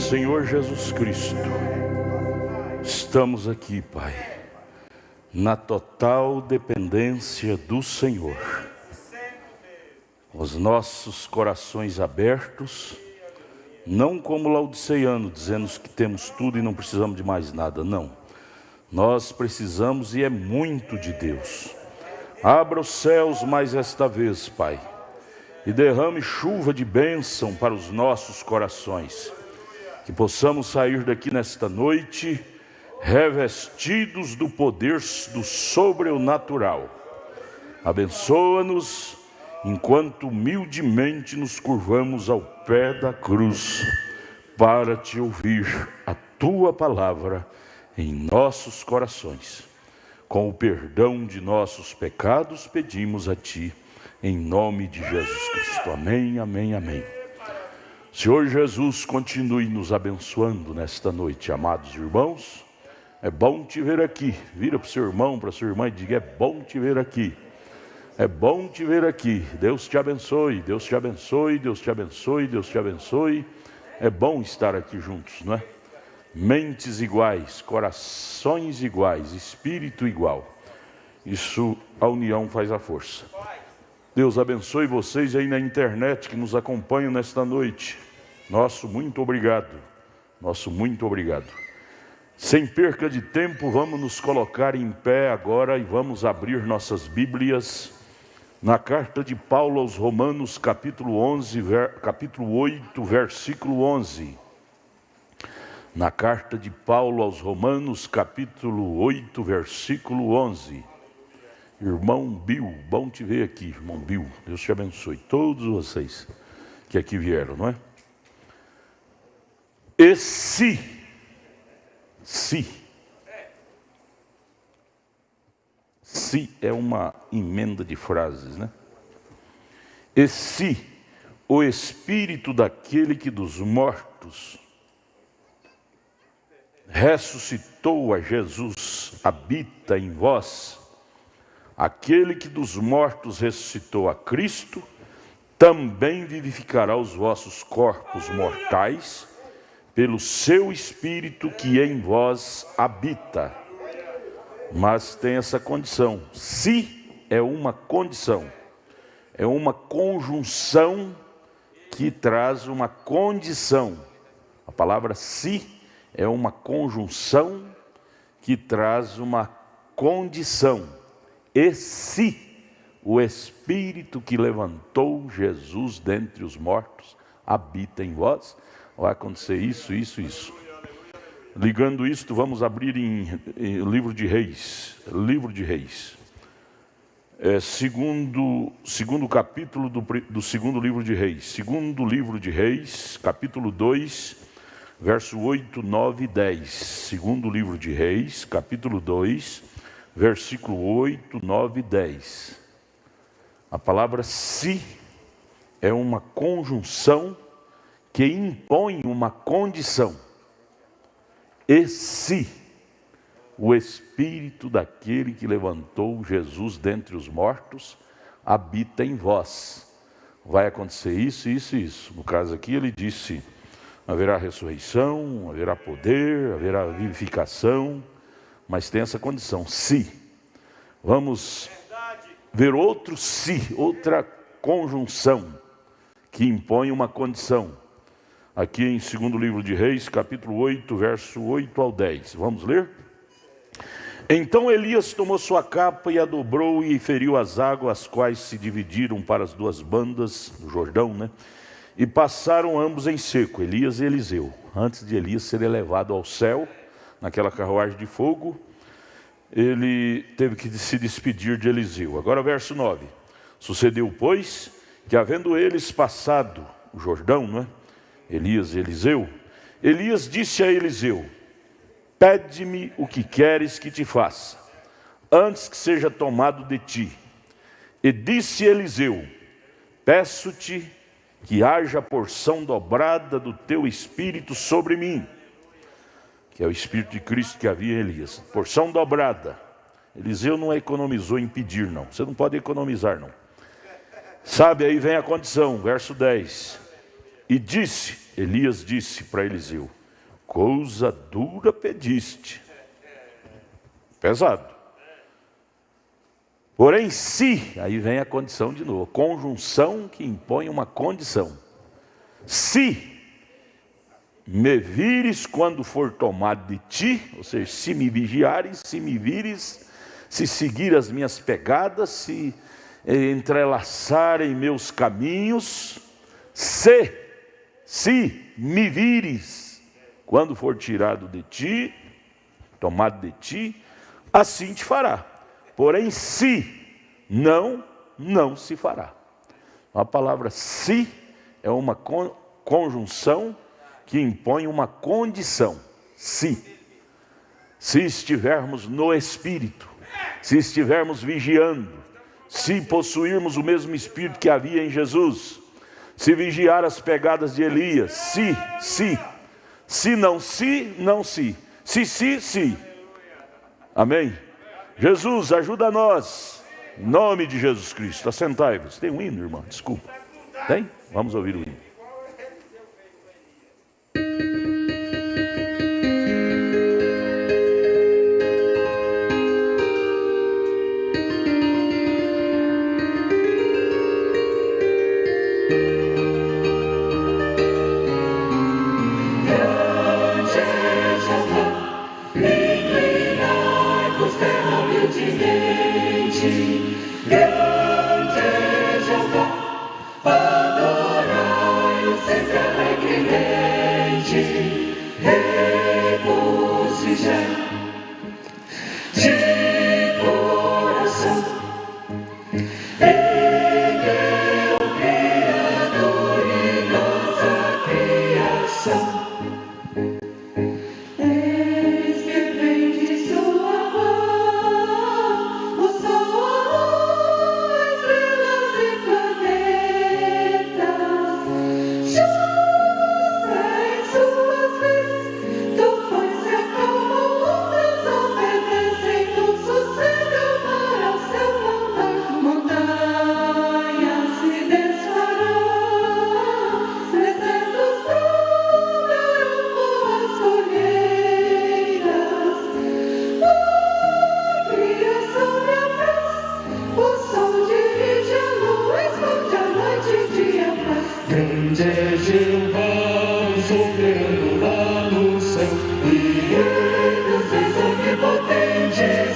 Senhor Jesus Cristo, estamos aqui, Pai, na total dependência do Senhor, os nossos corações abertos, não como laodiceano, dizendo que temos tudo e não precisamos de mais nada, não. Nós precisamos e é muito de Deus. Abra os céus mais esta vez, Pai, e derrame chuva de bênção para os nossos corações. Que possamos sair daqui nesta noite revestidos do poder do sobrenatural. Abençoa-nos enquanto humildemente nos curvamos ao pé da cruz para te ouvir a tua palavra em nossos corações. Com o perdão de nossos pecados pedimos a ti, em nome de Jesus Cristo. Amém, amém, amém. Senhor Jesus, continue nos abençoando nesta noite, amados irmãos. É bom te ver aqui. Vira para o seu irmão, para a sua irmã e diga: é bom te ver aqui. É bom te ver aqui. Deus te abençoe, Deus te abençoe, Deus te abençoe, Deus te abençoe. É bom estar aqui juntos, não é? Mentes iguais, corações iguais, espírito igual. Isso, a união faz a força. Deus abençoe vocês aí na internet que nos acompanham nesta noite. Nosso muito obrigado. Nosso muito obrigado. Sem perca de tempo, vamos nos colocar em pé agora e vamos abrir nossas Bíblias na carta de Paulo aos Romanos, capítulo 8, versículo 11. Na carta de Paulo aos Romanos, capítulo 8, versículo 11. Irmão Bill, bom te ver aqui, irmão Bill. Deus te abençoe. Todos vocês que aqui vieram, não é? E se é uma emenda de frases, né? E se o Espírito daquele que dos mortos ressuscitou a Jesus habita em vós, aquele que dos mortos ressuscitou a Cristo, também vivificará os vossos corpos mortais, pelo seu Espírito que em vós habita. Mas tem essa condição. Se é uma condição, é uma conjunção que traz uma condição. A palavra se é uma conjunção que traz uma condição. E se o Espírito que levantou Jesus dentre os mortos habita em vós, vai acontecer isso. Ligando isto, vamos abrir em livro de Reis. Livro de Reis. Segundo capítulo do segundo livro de Reis. Segundo livro de Reis, capítulo 2, verso 8, 9 e 10. Segundo livro de Reis, capítulo 2, versículo 8, 9 e 10. A palavra se é uma conjunção que impõe uma condição. E se o Espírito daquele que levantou Jesus dentre os mortos habita em vós, vai acontecer isso. No caso aqui ele disse: haverá ressurreição, haverá poder, haverá vivificação, mas tem essa condição, se. Vamos ver outro se, outra conjunção que impõe uma condição. Aqui em segundo livro de Reis, capítulo 8, verso 8 ao 10. Vamos ler? Então Elias tomou sua capa e a dobrou e feriu as águas, as quais se dividiram para as duas bandas do Jordão, né? E passaram ambos em seco, Elias e Eliseu. Antes de Elias ser elevado ao céu, naquela carruagem de fogo, ele teve que se despedir de Eliseu. Agora verso 9. Sucedeu, pois, que havendo eles passado o Jordão, não é? Elias e Eliseu, Elias disse a Eliseu: pede-me o que queres que te faça, antes que seja tomado de ti. E disse Eliseu: peço-te que haja porção dobrada do teu Espírito sobre mim, que é o Espírito de Cristo que havia em Elias. Porção dobrada. Eliseu não economizou em pedir, não. Você não pode economizar, não. Sabe, aí vem a condição, verso 10. E disse, Elias disse para Eliseu: coisa dura pediste. Pesado. Porém, se, aí vem a condição de novo, conjunção que impõe uma condição. Se me vires quando for tomado de ti, ou seja, se me vigiares, se me vires, se seguir as minhas pegadas, se entrelaçarem meus caminhos, se me vires quando for tirado de ti, tomado de ti, assim te fará. Porém, se não se fará. A palavra se é uma conjunção que impõe uma condição. Se estivermos no Espírito, se estivermos vigiando, se possuirmos o mesmo Espírito que havia em Jesus, se vigiar as pegadas de Elias, se não, se. Amém? Jesus, ajuda nós, em nome de Jesus Cristo. Assentai-vos. Tem um hino, irmão? Desculpa. Tem? Vamos ouvir o hino.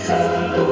Santo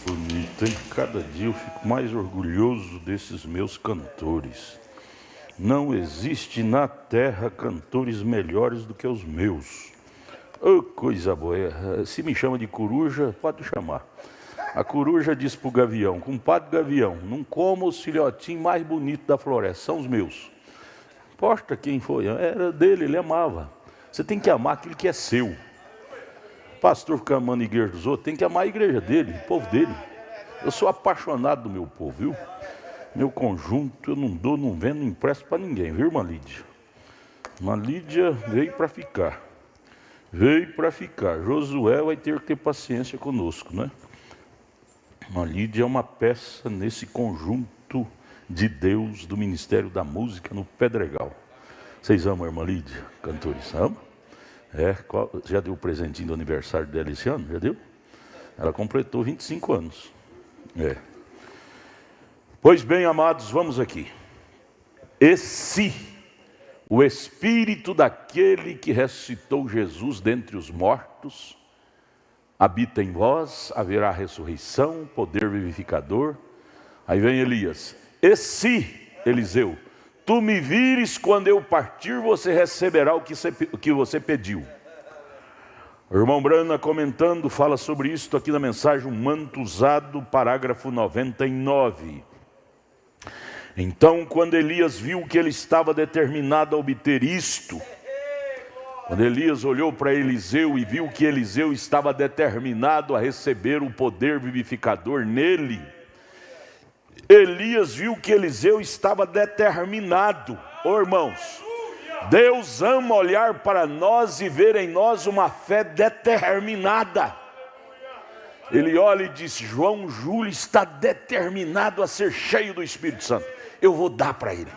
Bonito, hein? Cada dia eu fico mais orgulhoso desses meus cantores. Não existe na terra cantores melhores do que os meus. Oh, coisa boa. Se me chama de coruja, pode chamar. A coruja disse para o gavião: compadre gavião, não como os filhotinhos mais bonitos da floresta, são os meus. Importa quem foi, era dele, ele amava. Você tem que amar aquilo que é seu. O pastor fica amando a igreja dos outros, tem que amar a igreja dele, o povo dele. Eu sou apaixonado do meu povo, viu? Meu conjunto eu não dou, não vendo, não empresto para ninguém, viu, irmã Lídia? Irmã Lídia veio para ficar. Veio para ficar. Josué vai ter que ter paciência conosco, né? Irmã Lídia é uma peça nesse conjunto de Deus do Ministério da Música no Pedregal. Vocês amam a irmã Lídia, cantores? Amam? Já deu o presentinho do aniversário dela esse ano? Já deu? Ela completou 25 anos. Pois bem, amados, vamos aqui. E se o Espírito daquele que ressuscitou Jesus dentre os mortos habita em vós, haverá ressurreição, poder vivificador. Aí vem Elias. E se, Eliseu, tu me vires quando eu partir, você receberá o que você pediu. O irmão Brana comentando, fala sobre isso aqui na mensagem, um manto usado, parágrafo 99. Então, quando Elias viu que ele estava determinado a obter isto, quando Elias olhou para Eliseu e viu que Eliseu estava determinado a receber o poder vivificador nele, Elias viu que Eliseu estava determinado. Irmãos, Deus ama olhar para nós e ver em nós uma fé determinada. Ele olha e diz: João Júlio está determinado a ser cheio do Espírito Santo. Eu vou dar para ele.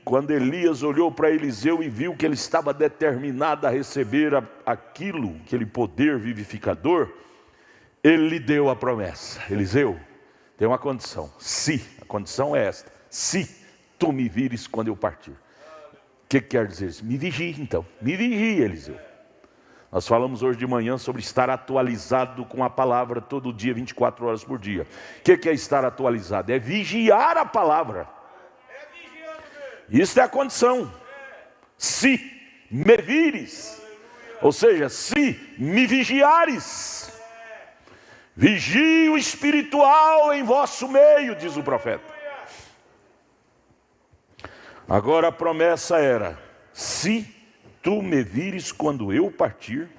Quando Elias olhou para Eliseu e viu que ele estava determinado a receber aquilo, aquele poder vivificador, ele lhe deu a promessa. Eliseu, tem uma condição. A condição é esta: se tu me vires quando eu partir. O que quer dizer isso? Me vigie então. Me vigie, Eliseu. Nós falamos hoje de manhã sobre estar atualizado com a palavra todo dia, 24 horas por dia. O que é estar atualizado? É vigiar a palavra. Isso é a condição. Se me vires, ou seja, se me vigiares. Vigie o espiritual em vosso meio, diz o profeta. Agora a promessa era: se tu me vires quando eu partir,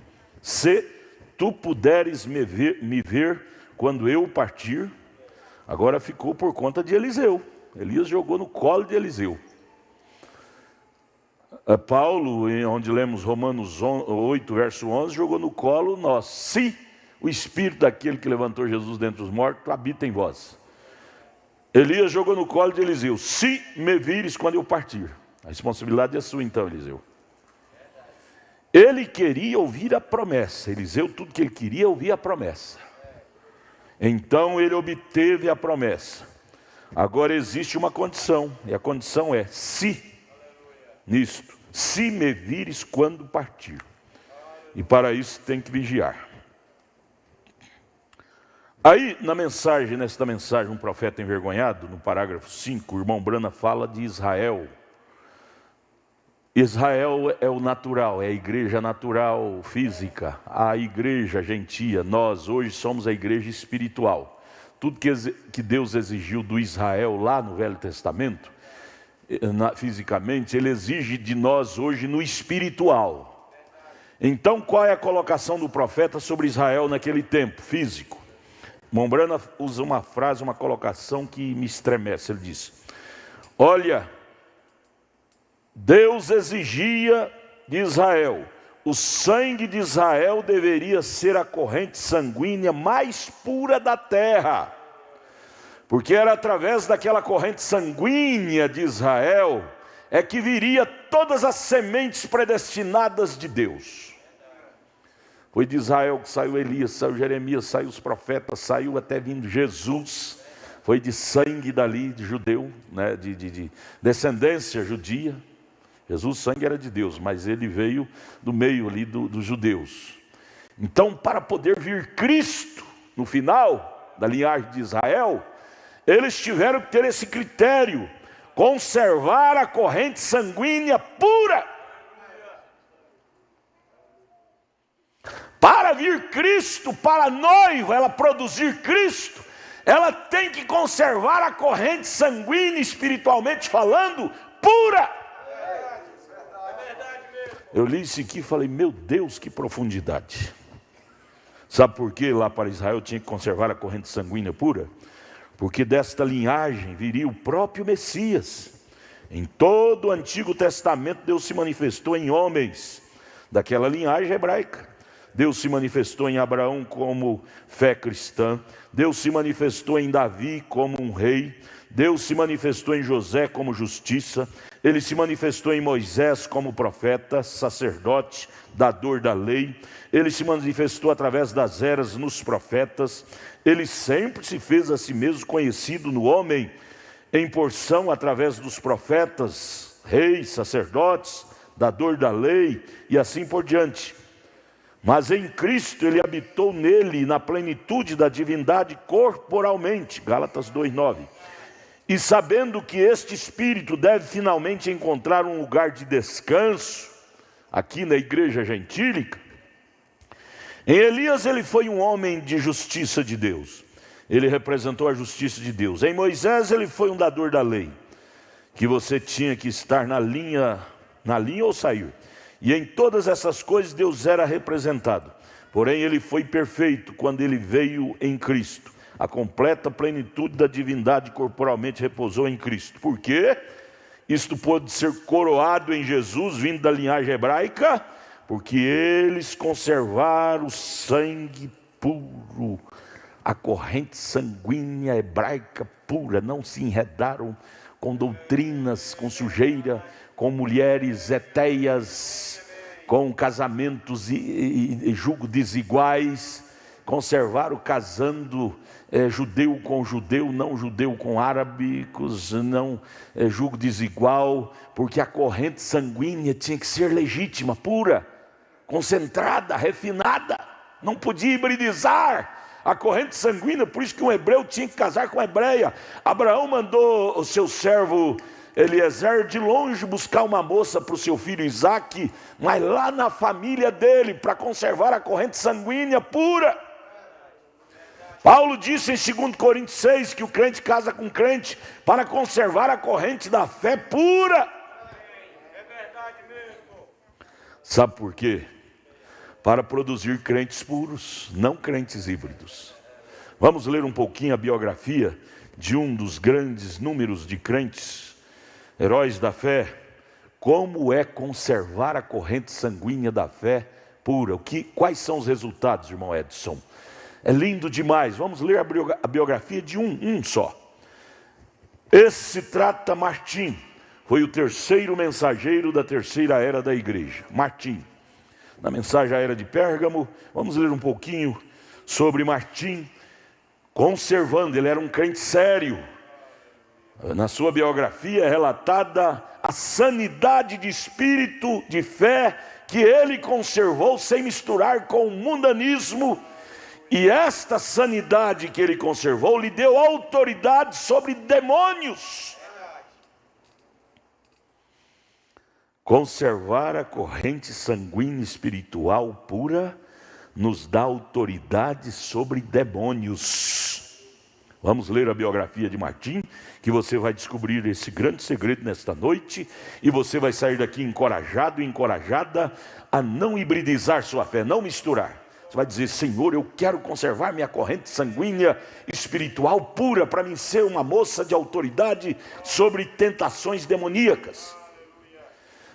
se tu puderes me ver quando eu partir. Agora ficou por conta de Eliseu. Elias jogou no colo de Eliseu. Paulo, onde lemos Romanos 8, verso 11, jogou no colo nós. Se o Espírito daquele que levantou Jesus dentre os mortos habita em vós. Elias jogou no colo de Eliseu: se me vires quando eu partir. A responsabilidade é sua então, Eliseu. Ele queria ouvir a promessa. Eliseu, tudo que ele queria, ouvir a promessa. Então ele obteve a promessa. Agora existe uma condição, e a condição é: se me vires quando partir. E para isso tem que vigiar. Aí, nesta mensagem, um profeta envergonhado, no parágrafo 5, o irmão Brana fala de Israel. Israel é o natural, é a igreja natural, física. A igreja gentia, nós hoje somos a igreja espiritual. Tudo que Deus exigiu do Israel lá no Velho Testamento, fisicamente, Ele exige de nós hoje no espiritual. Então, qual é a colocação do profeta sobre Israel naquele tempo físico? Mombrana usa uma frase, uma colocação que me estremece. Ele diz: olha, Deus exigia de Israel. O sangue de Israel deveria ser a corrente sanguínea mais pura da terra, porque era através daquela corrente sanguínea de Israel é que viria todas as sementes predestinadas de Deus. Foi de Israel que saiu Elias, saiu Jeremias, saiu os profetas, saiu até vindo Jesus. Foi de sangue dali, de judeu, né, de descendência judia. Jesus, sangue era de Deus, mas ele veio do meio ali dos judeus. Então, para poder vir Cristo, no final da linhagem de Israel, eles tiveram que ter esse critério: conservar a corrente sanguínea pura. Para vir Cristo, para a noiva, ela produzir Cristo, ela tem que conservar a corrente sanguínea, espiritualmente falando, pura. Eu li isso aqui e falei, meu Deus, que profundidade. Sabe por que lá para Israel tinha que conservar a corrente sanguínea pura? Porque desta linhagem viria o próprio Messias. Em todo o Antigo Testamento Deus se manifestou em homens daquela linhagem hebraica. Deus se manifestou em Abraão como fé cristã. Deus se manifestou em Davi como um rei. Deus se manifestou em José como justiça. Ele se manifestou em Moisés como profeta, sacerdote, dador da lei. Ele se manifestou através das eras nos profetas. Ele sempre se fez a si mesmo conhecido no homem, em porção através dos profetas, reis, sacerdotes, dador da lei e assim por diante. Mas em Cristo ele habitou nele na plenitude da divindade corporalmente, Gálatas 2:9. E sabendo que este Espírito deve finalmente encontrar um lugar de descanso, aqui na igreja gentílica, em Elias ele foi um homem de justiça de Deus. Ele representou a justiça de Deus. Em Moisés ele foi um dador da lei, que você tinha que estar na linha ou sair. E em todas essas coisas Deus era representado. Porém ele foi perfeito quando ele veio em Cristo. A completa plenitude da divindade corporalmente repousou em Cristo. Por quê? Isto pôde ser coroado em Jesus, vindo da linhagem hebraica, porque eles conservaram o sangue puro, a corrente sanguínea hebraica pura. Não se enredaram com doutrinas, com sujeira, com mulheres etéias, com casamentos e julgo desiguais. Conservaram casando judeu com judeu, não judeu com árabicos, não julgo desigual, porque a corrente sanguínea tinha que ser legítima, pura, concentrada, refinada, não podia hibridizar a corrente sanguínea. Por isso que um hebreu tinha que casar com uma hebreia. Abraão mandou o seu servo Eliezer de longe buscar uma moça para o seu filho Isaque, mas lá na família dele, para conservar a corrente sanguínea pura. Paulo disse em 2 Coríntios 6 que o crente casa com crente para conservar a corrente da fé pura. É verdade mesmo. Sabe por quê? Para produzir crentes puros, não crentes híbridos. Vamos ler um pouquinho a biografia de um dos grandes números de crentes, heróis da fé. Como é conservar a corrente sanguínea da fé pura? Quais são os resultados, irmão Edson? É lindo demais. Vamos ler a biografia de um só. Esse se trata Martim. Foi o terceiro mensageiro da terceira era da igreja. Martim. Na mensagem à era de Pérgamo, vamos ler um pouquinho sobre Martim. Conservando, ele era um crente sério. Na sua biografia é relatada a sanidade de espírito, de fé, que ele conservou sem misturar com o mundanismo. E esta sanidade que ele conservou lhe deu autoridade sobre demônios. Conservar a corrente sanguínea espiritual pura nos dá autoridade sobre demônios. Vamos ler a biografia de Martim, que você vai descobrir esse grande segredo nesta noite, e você vai sair daqui encorajado e encorajada a não hibridizar sua fé, não misturar. Você vai dizer, Senhor, eu quero conservar minha corrente sanguínea espiritual pura, para mim ser uma moça de autoridade sobre tentações demoníacas.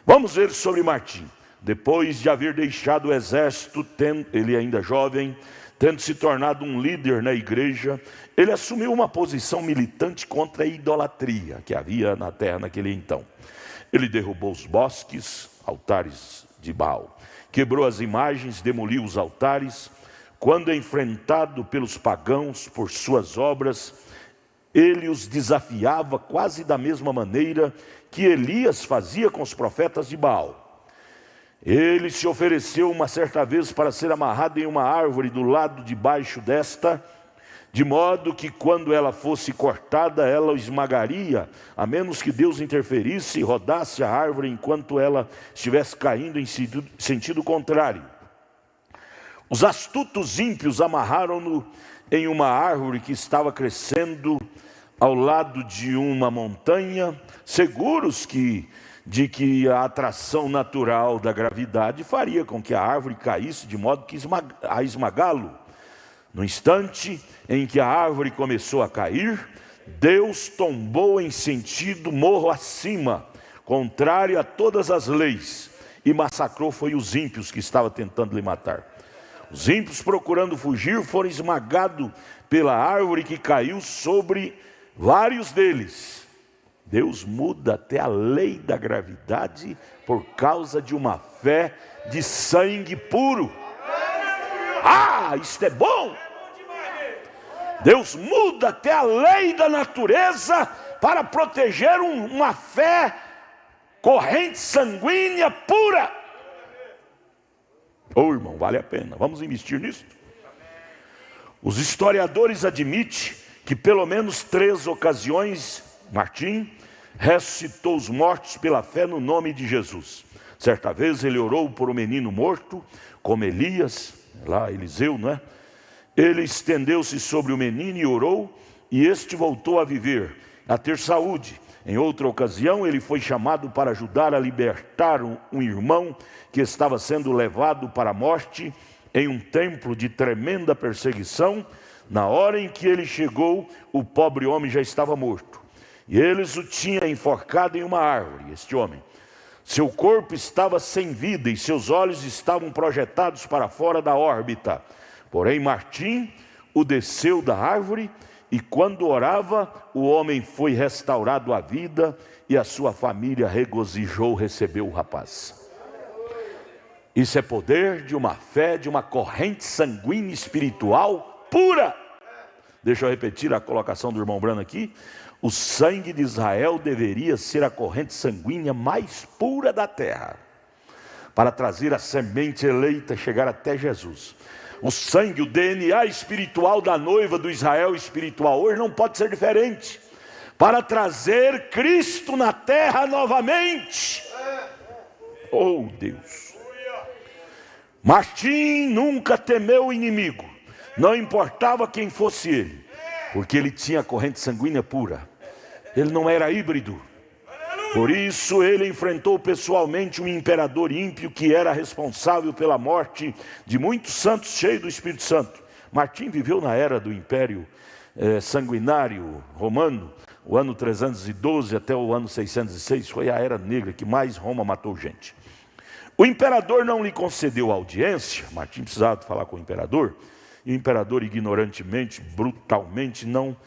Vamos ver sobre Martim. depois de haver deixado o exército, ele ainda jovem, tendo se tornado um líder na igreja, ele assumiu uma posição militante contra a idolatria que havia na terra naquele então. Ele derrubou os bosques, altares de Baal, quebrou as imagens, demoliu os altares. Quando enfrentado pelos pagãos por suas obras, ele os desafiava quase da mesma maneira que Elias fazia com os profetas de Baal. Ele se ofereceu uma certa vez para ser amarrado em uma árvore do lado de baixo desta, de modo que quando ela fosse cortada, ela o esmagaria, a menos que Deus interferisse e rodasse a árvore enquanto ela estivesse caindo em sentido contrário. Os astutos ímpios amarraram-no em uma árvore que estava crescendo ao lado de uma montanha, seguros de que a atração natural da gravidade faria com que a árvore caísse de modo que a esmagá-lo. No instante em que a árvore começou a cair, Deus tombou em sentido morro acima, contrário a todas as leis, e massacrou foi os ímpios que estavam tentando lhe matar. Os ímpios, procurando fugir, foram esmagados pela árvore que caiu sobre vários deles. Deus muda até a lei da gravidade por causa de uma fé de sangue puro. Ah, isto é bom! Deus muda até a lei da natureza para proteger uma fé corrente sanguínea pura. Ô irmão, vale a pena, vamos investir nisso. Os historiadores admitem que pelo menos 3 ocasiões, Martim ressuscitou os mortos pela fé no nome de Jesus. Certa vez ele orou por um menino morto, como Elias, lá Eliseu, não é? Ele estendeu-se sobre o menino e orou, e este voltou a viver, a ter saúde. Em outra ocasião, ele foi chamado para ajudar a libertar um irmão que estava sendo levado para a morte em um templo de tremenda perseguição. Na hora em que ele chegou, o pobre homem já estava morto. E eles o tinham enforcado em uma árvore, este homem. Seu corpo estava sem vida e seus olhos estavam projetados para fora da órbita. Porém, Martim o desceu da árvore e quando orava, o homem foi restaurado à vida e a sua família regozijou, recebeu o rapaz. Isso é poder de uma fé, de uma corrente sanguínea espiritual pura. Deixa eu repetir a colocação do irmão Brano aqui. O sangue de Israel deveria ser a corrente sanguínea mais pura da terra, para trazer a semente eleita, chegar até Jesus. O sangue, o DNA espiritual da noiva do Israel espiritual hoje não pode ser diferente, para trazer Cristo na terra novamente. Oh Deus! Martim nunca temeu o inimigo, não importava quem fosse ele, porque ele tinha a corrente sanguínea pura. Ele não era híbrido. Por isso ele enfrentou pessoalmente um imperador ímpio que era responsável pela morte de muitos santos cheios do Espírito Santo. Martim viveu na era do Império Sanguinário Romano, o ano 312 até o ano 606, foi a era negra que mais Roma matou gente. O imperador não lhe concedeu audiência, Martim precisava falar com o imperador, e o imperador ignorantemente, brutalmente, não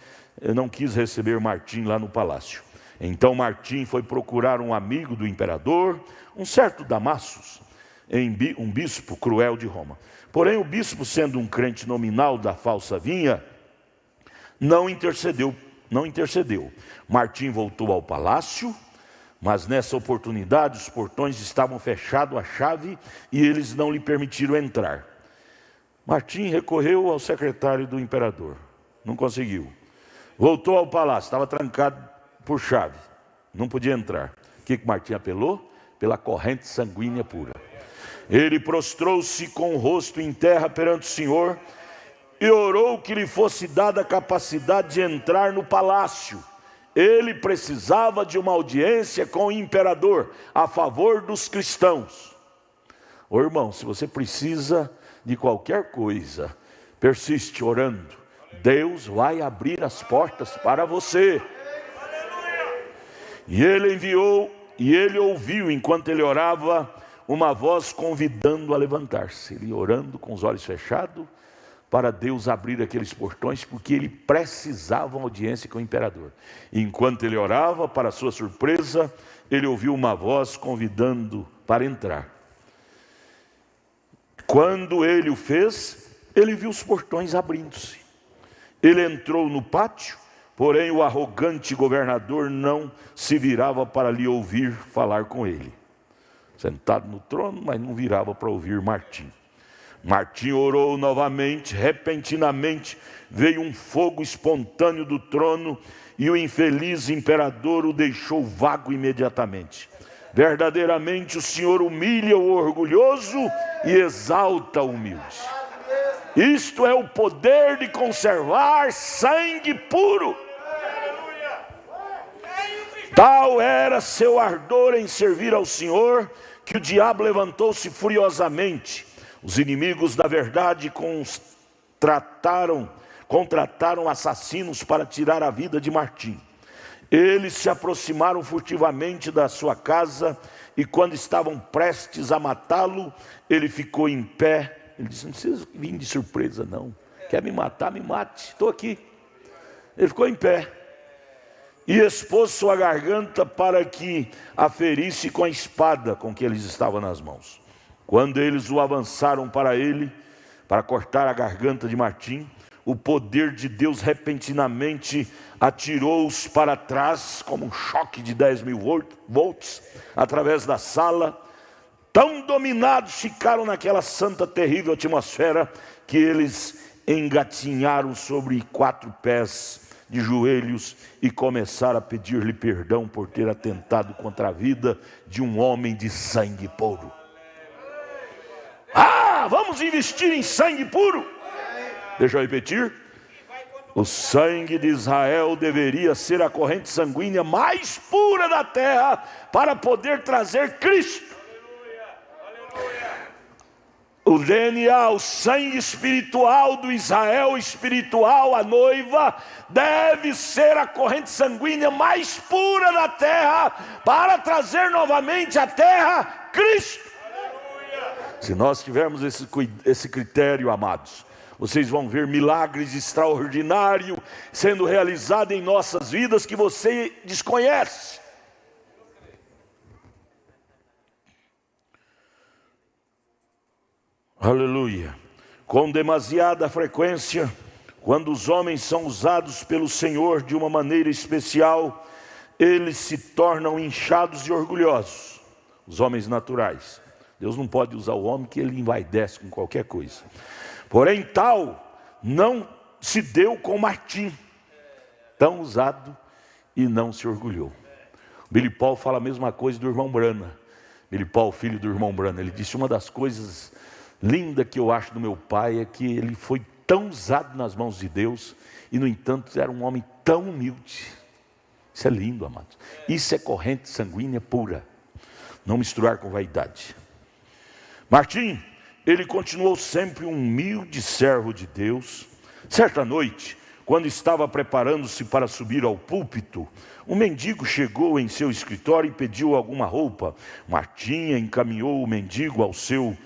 quis receber Martim lá no palácio. Então Martim foi procurar um amigo do imperador, um certo Damassus, um bispo cruel de Roma. Porém o bispo, sendo um crente nominal da falsa vinha, não intercedeu. Martim voltou ao palácio, mas nessa oportunidade os portões estavam fechados à chave e eles não lhe permitiram entrar. Martim recorreu ao secretário do imperador, não conseguiu. Voltou ao palácio, estava trancado por chave, não podia entrar. O que Martim apelou? Pela corrente sanguínea pura. Ele prostrou-se com o rosto em terra perante o Senhor e orou que lhe fosse dada a capacidade de entrar no palácio. Ele precisava de uma audiência com o imperador a favor dos cristãos. Ô irmão, se você precisa de qualquer coisa, persiste orando. Deus vai abrir as portas para você. E ele ouviu, enquanto ele orava, uma voz convidando a levantar-se. Ele orando com os olhos fechados para Deus abrir aqueles portões, porque ele precisava uma audiência com o imperador. E enquanto ele orava, para sua surpresa, ele ouviu uma voz convidando para entrar. Quando ele o fez, ele viu os portões abrindo-se. Ele entrou no pátio, porém o arrogante governador não se virava para lhe ouvir falar com ele. Sentado no trono, mas não virava para ouvir Martim. Martim orou novamente. Repentinamente veio um fogo espontâneo do trono e o infeliz imperador o deixou vago imediatamente. Verdadeiramente o Senhor humilha o orgulhoso e exalta o humilde. Isto é o poder de conservar sangue puro. Tal era seu ardor em servir ao Senhor, que o diabo levantou-se furiosamente. Os inimigos da verdade contrataram assassinos para tirar a vida de Martim. Eles se aproximaram furtivamente da sua casa e quando estavam prestes a matá-lo, ele ficou em pé. Ele disse: não precisa vir de surpresa não, quer me matar, me mate, estou aqui. Ele ficou em pé e expôs sua garganta para que a ferisse com a espada com que eles estavam nas mãos. Quando eles o avançaram para ele, para cortar a garganta de Martim, o poder de Deus repentinamente atirou-os para trás, como um choque de 10.000 volts, através da sala. Tão dominados ficaram naquela santa, terrível atmosfera, que eles engatinharam sobre 4 pés de joelhos e começaram a pedir-lhe perdão por ter atentado contra a vida de um homem de sangue puro. Vamos investir em sangue puro. Deixa eu repetir. O sangue de Israel deveria ser a corrente sanguínea mais pura da terra para poder trazer Cristo. O DNA, o sangue espiritual do Israel espiritual, a noiva, deve ser a corrente sanguínea mais pura da terra para trazer novamente à terra Cristo. Se nós tivermos esse critério, amados, vocês vão ver milagres extraordinários sendo realizados em nossas vidas que você desconhece. Aleluia. Com demasiada frequência, quando os homens são usados pelo Senhor de uma maneira especial, eles se tornam inchados e orgulhosos. Os homens naturais. Deus não pode usar o homem que ele envaidece com qualquer coisa. Porém, tal não se deu com Martim, tão usado e não se orgulhou. Billy Paul fala a mesma coisa do irmão Brana. Billy Paul, filho do irmão Brana, ele disse: uma das coisas lindas que eu acho do meu pai é que ele foi tão usado nas mãos de Deus e, no entanto, era um homem tão humilde. Isso é lindo, amados. Isso é corrente sanguínea pura. Não misturar com vaidade. Martim, ele continuou sempre um humilde servo de Deus. Certa noite, quando estava preparando-se para subir ao púlpito, um mendigo chegou em seu escritório e pediu alguma roupa. Martim encaminhou o mendigo ao seu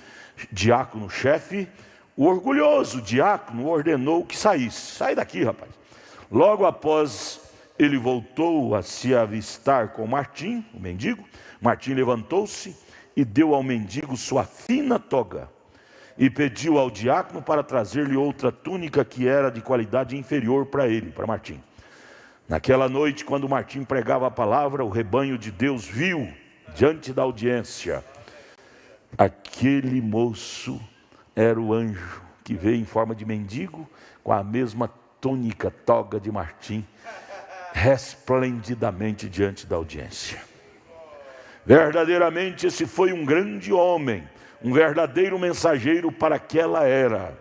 diácono-chefe. O orgulhoso diácono ordenou que saísse. Sai daqui, rapaz. Logo após, ele voltou a se avistar com Martim, o mendigo. Martim levantou-se e deu ao mendigo sua fina toga. E pediu ao diácono para trazer-lhe outra túnica que era de qualidade inferior para ele, para Martim. Naquela noite, quando Martim pregava a palavra, o rebanho de Deus viu, diante da audiência, aquele moço era o anjo que veio em forma de mendigo, com a mesma túnica, toga de Martim, resplendidamente diante da audiência. Verdadeiramente esse foi um grande homem, um verdadeiro mensageiro para aquela era.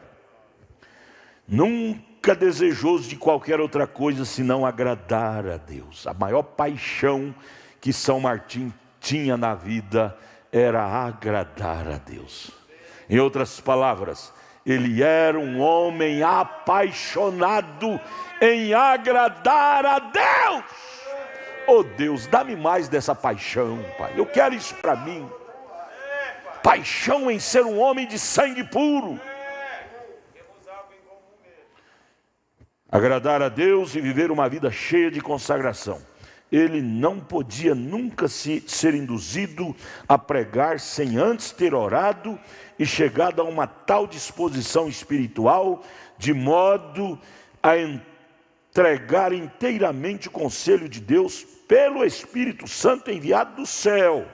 Nunca desejoso de qualquer outra coisa senão agradar a Deus. A maior paixão que São Martim tinha na vida era agradar a Deus. Em outras palavras, ele era um homem apaixonado em agradar a Deus. Oh Deus, dá-me mais dessa paixão, Pai. Eu quero isso para mim. paixão em ser um homem de sangue puro. Agradar a Deus e viver uma vida cheia de consagração. Ele não podia nunca ser induzido a pregar sem antes ter orado e chegado a uma tal disposição espiritual, de modo a entregar inteiramente o conselho de Deus pelo Espírito Santo enviado do céu.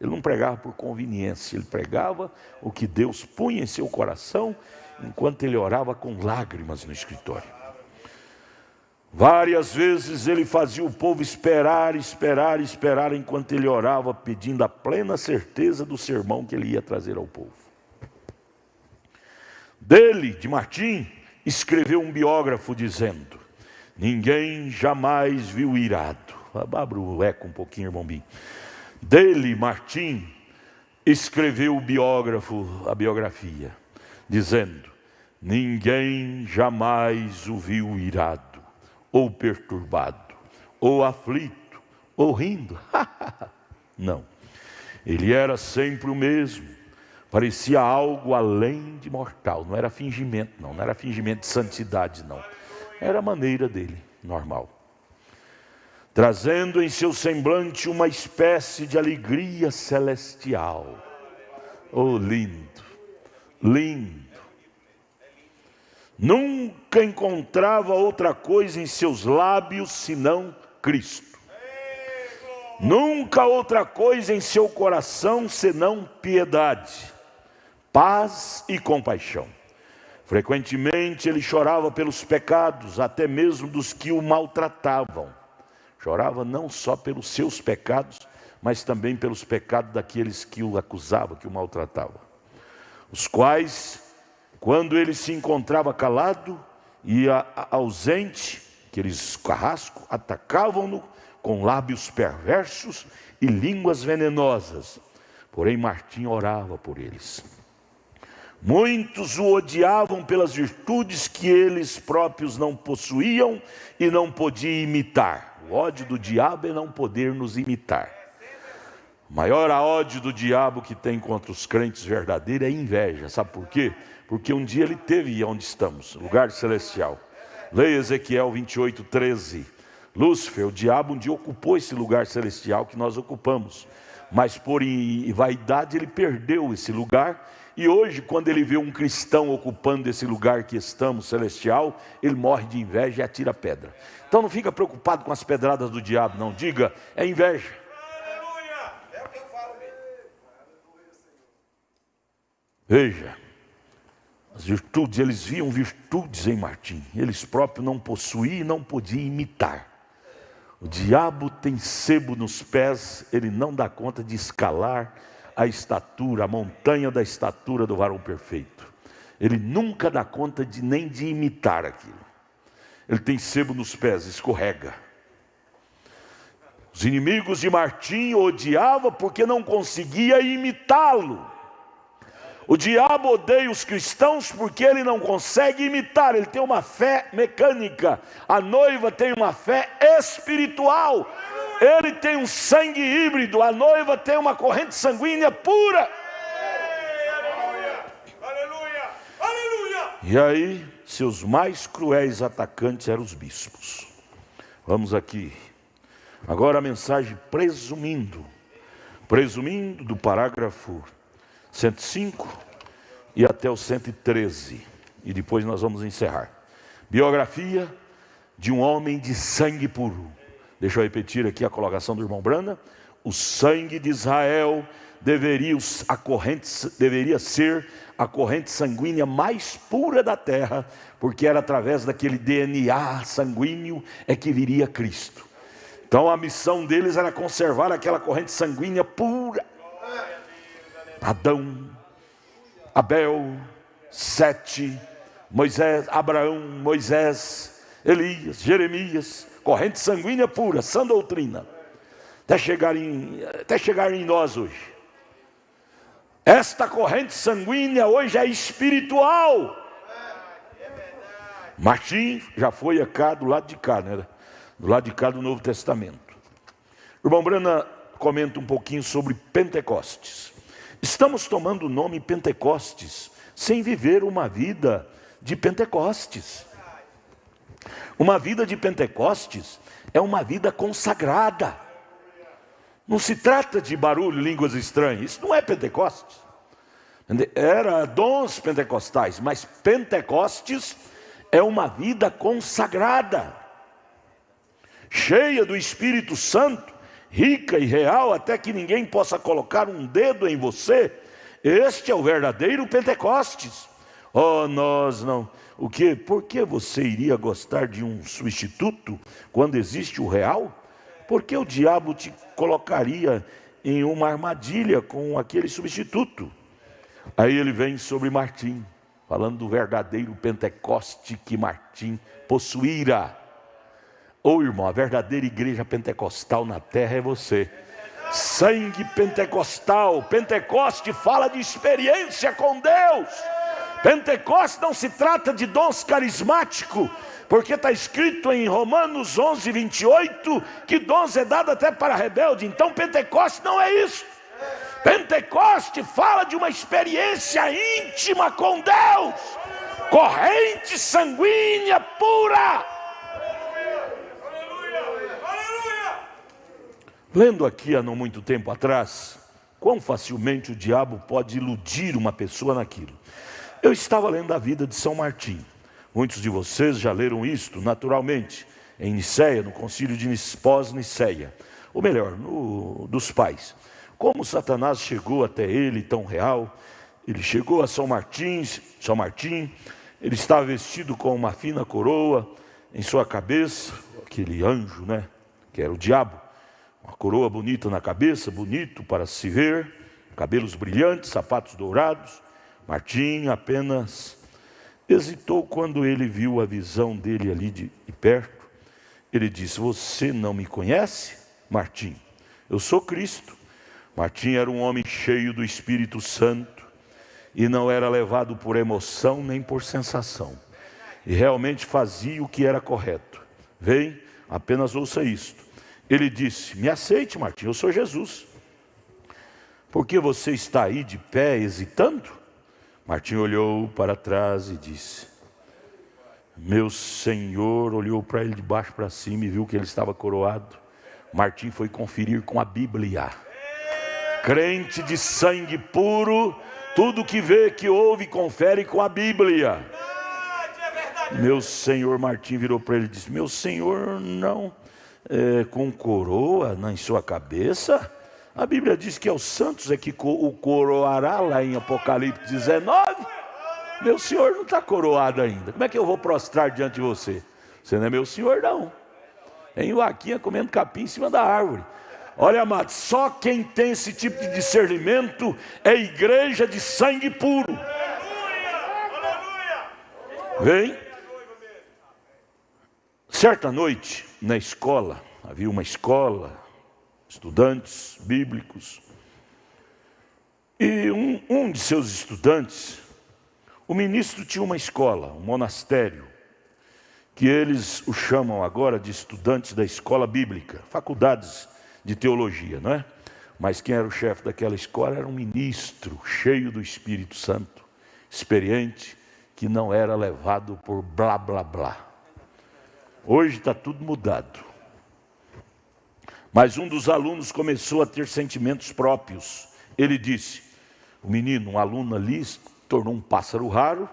Ele não pregava por conveniência, ele pregava o que Deus punha em seu coração, enquanto ele orava com lágrimas no escritório. Várias vezes ele fazia o povo esperar, enquanto ele orava, pedindo a plena certeza do sermão que ele ia trazer ao povo. Dele, de Martim, escreveu um biógrafo dizendo: ninguém jamais viu irado. Abra o eco um pouquinho, irmão Bim. Dele, Martim, escreveu o biógrafo, a biografia, dizendo: ninguém jamais o viu irado, ou perturbado, ou aflito, ou rindo. Não, ele era sempre o mesmo, parecia algo além de mortal. Não era fingimento, não era fingimento de santidade, não. Era a maneira dele, normal, trazendo em seu semblante uma espécie de alegria celestial. Oh, lindo, lindo. Nunca encontrava outra coisa em seus lábios senão Cristo. Nunca outra coisa em seu coração senão piedade, paz e compaixão. Frequentemente ele chorava pelos pecados, até mesmo dos que o maltratavam. Chorava não só pelos seus pecados, mas também pelos pecados daqueles que o acusavam, que o maltratavam. Os quais, quando ele se encontrava calado e ausente, aqueles carrascos atacavam-no com lábios perversos e línguas venenosas. Porém Martim orava por eles. Muitos o odiavam pelas virtudes que eles próprios não possuíam e não podiam imitar. O ódio do diabo é não poder nos imitar. O maior ódio do diabo que tem contra os crentes verdadeiros é inveja. Sabe por quê? Porque um dia ele teve onde estamos, lugar celestial. Leia Ezequiel 28:13. Lúcifer, o diabo, um dia ocupou esse lugar celestial que nós ocupamos. Mas por vaidade ele perdeu esse lugar. E hoje, quando ele vê um cristão ocupando esse lugar que estamos, celestial, ele morre de inveja e atira pedra. Então não fica preocupado com as pedradas do diabo, não. Diga, é inveja. Aleluia! É o que eu falo mesmo. Veja, as virtudes, eles viam virtudes em Martim. Eles próprios não possuíam e não podiam imitar. O diabo tem sebo nos pés, ele não dá conta de escalar a estatura, a montanha da estatura do varão perfeito. Ele nunca dá conta nem de imitar aquilo. Ele tem sebo nos pés, escorrega. Os inimigos de Martim o odiavam porque não conseguia imitá-lo. O diabo odeia os cristãos porque ele não consegue imitar. Ele tem uma fé mecânica. A noiva tem uma fé espiritual. Ele tem um sangue híbrido. A noiva tem uma corrente sanguínea pura. Aleluia! Aleluia! E aí, seus mais cruéis atacantes eram os bispos. Vamos aqui. Agora a mensagem presumindo do parágrafo 105 e até o 113. E depois nós vamos encerrar. Biografia de um homem de sangue puro. Deixa eu repetir aqui a colocação do irmão Brana. O sangue de Israel deveria ser a corrente sanguínea mais pura da terra, porque era através daquele DNA sanguíneo é que viria Cristo. Então a missão deles era conservar aquela corrente sanguínea pura. Adão, Abel, Sete, Moisés, Abraão, Moisés, Elias, Jeremias, corrente sanguínea pura, sã doutrina, até chegar em nós hoje. Esta corrente sanguínea hoje é espiritual. Martim já foi cá do lado de cá, né? Do lado de cá do Novo Testamento. O irmão Brana comenta um pouquinho sobre Pentecostes. Estamos tomando o nome Pentecostes, sem viver uma vida de Pentecostes. Uma vida de Pentecostes é uma vida consagrada. Não se trata de barulho, línguas estranhas. Isso não é Pentecostes. Era dons pentecostais, mas Pentecostes é uma vida consagrada, cheia do Espírito Santo, rica e real, até que ninguém possa colocar um dedo em você. Este é o verdadeiro Pentecostes. Oh, nós não. O quê? Por que você iria gostar de um substituto quando existe o real? Por que o diabo te colocaria em uma armadilha com aquele substituto? Aí ele vem sobre Martim, falando do verdadeiro Pentecoste que Martim possuíra. Ô irmão, a verdadeira igreja pentecostal na terra é você. Sangue pentecostal. Pentecoste fala de experiência com Deus. Pentecoste não se trata de dons carismáticos, porque está escrito em Romanos 11, 28, que dons é dado até para rebelde. Então Pentecoste não é isso. Pentecoste fala de uma experiência íntima com Deus, corrente sanguínea pura. Lendo aqui há não muito tempo atrás, quão facilmente o diabo pode iludir uma pessoa naquilo. Eu estava lendo a vida de São Martim. Muitos de vocês já leram isto, naturalmente, em Nicéia, no concílio de pós-Nicéia. Ou melhor, dos pais. Como Satanás chegou até ele tão real. Ele chegou a São Martim, ele estava vestido com uma fina coroa em sua cabeça, aquele anjo, né, que era o diabo. Uma coroa bonita na cabeça, bonito para se ver, cabelos brilhantes, sapatos dourados. Martim apenas hesitou quando ele viu a visão dele ali de perto. Ele disse: você não me conhece, Martim? Eu sou Cristo. Martim era um homem cheio do Espírito Santo e não era levado por emoção nem por sensação. E realmente fazia o que era correto. Vem, apenas ouça isto. Ele disse: me aceite, Martim, eu sou Jesus. Por que você está aí de pé hesitando? Martim olhou para trás e disse: meu Senhor. Olhou para ele de baixo para cima e viu que ele estava coroado. Martim foi conferir com a Bíblia. Crente de sangue puro, tudo que vê, que ouve, confere com a Bíblia. Meu Senhor. Martim virou para ele e disse: meu Senhor, não com coroa em sua cabeça? A Bíblia diz que aos santos é que o coroará, lá em Apocalipse 19. Meu Senhor não está coroado ainda. Como é que eu vou prostrar diante de você? Você não é meu Senhor, não. Em vaquinha comendo capim em cima da árvore. Olha, amado, só quem tem esse tipo de discernimento é igreja de sangue puro. Vem. Certa noite, na escola, havia uma escola, estudantes bíblicos, e um de seus estudantes, o ministro tinha uma escola, um monastério, que eles o chamam agora de estudantes da escola bíblica, faculdades de teologia, não é? Mas quem era o chefe daquela escola era um ministro cheio do Espírito Santo, experiente, que não era levado por blá blá blá. Hoje está tudo mudado. Mas um dos alunos começou a ter sentimentos próprios. Ele disse: o menino, um aluno ali, tornou um pássaro raro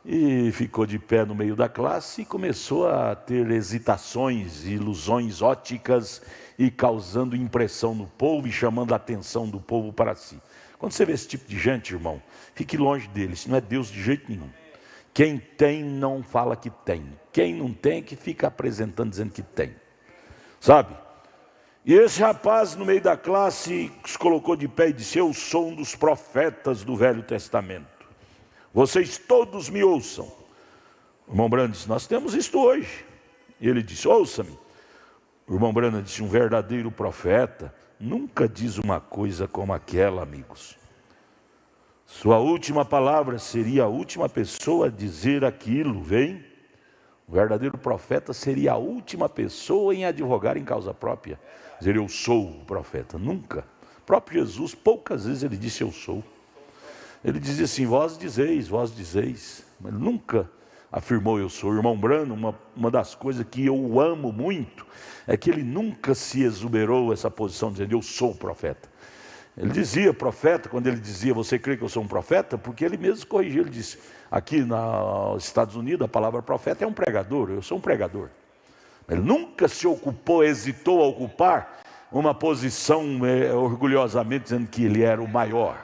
e ficou de pé no meio da classe e começou a ter hesitações, ilusões óticas e causando impressão no povo e chamando a atenção do povo para si. Quando você vê esse tipo de gente, irmão, fique longe deles, não é Deus de jeito nenhum. Quem tem não fala que tem. Quem não tem que fica apresentando dizendo que tem. Sabe? E esse rapaz no meio da classe se colocou de pé e disse: eu sou um dos profetas do Velho Testamento. Vocês todos me ouçam. O irmão Branham disse: nós temos isto hoje. E ele disse: ouça-me. O irmão Branham disse: um verdadeiro profeta nunca diz uma coisa como aquela, amigos. Sua última palavra seria a última pessoa a dizer aquilo, vem? O verdadeiro profeta seria a última pessoa em advogar em causa própria. Dizer: eu sou o profeta. Nunca. próprio Jesus, poucas vezes ele disse eu sou. Ele dizia assim, vós dizeis, mas nunca afirmou eu sou. O irmão Branham, uma das coisas que eu amo muito, é que ele nunca se exuberou essa posição, dizendo eu sou profeta. Ele dizia profeta, quando ele dizia você crê que eu sou um profeta, porque ele mesmo corrigiu, ele disse, aqui nos Estados Unidos a palavra profeta é um pregador, eu sou um pregador. Ele nunca se ocupou, hesitou a ocupar uma posição orgulhosamente dizendo que ele era o maior.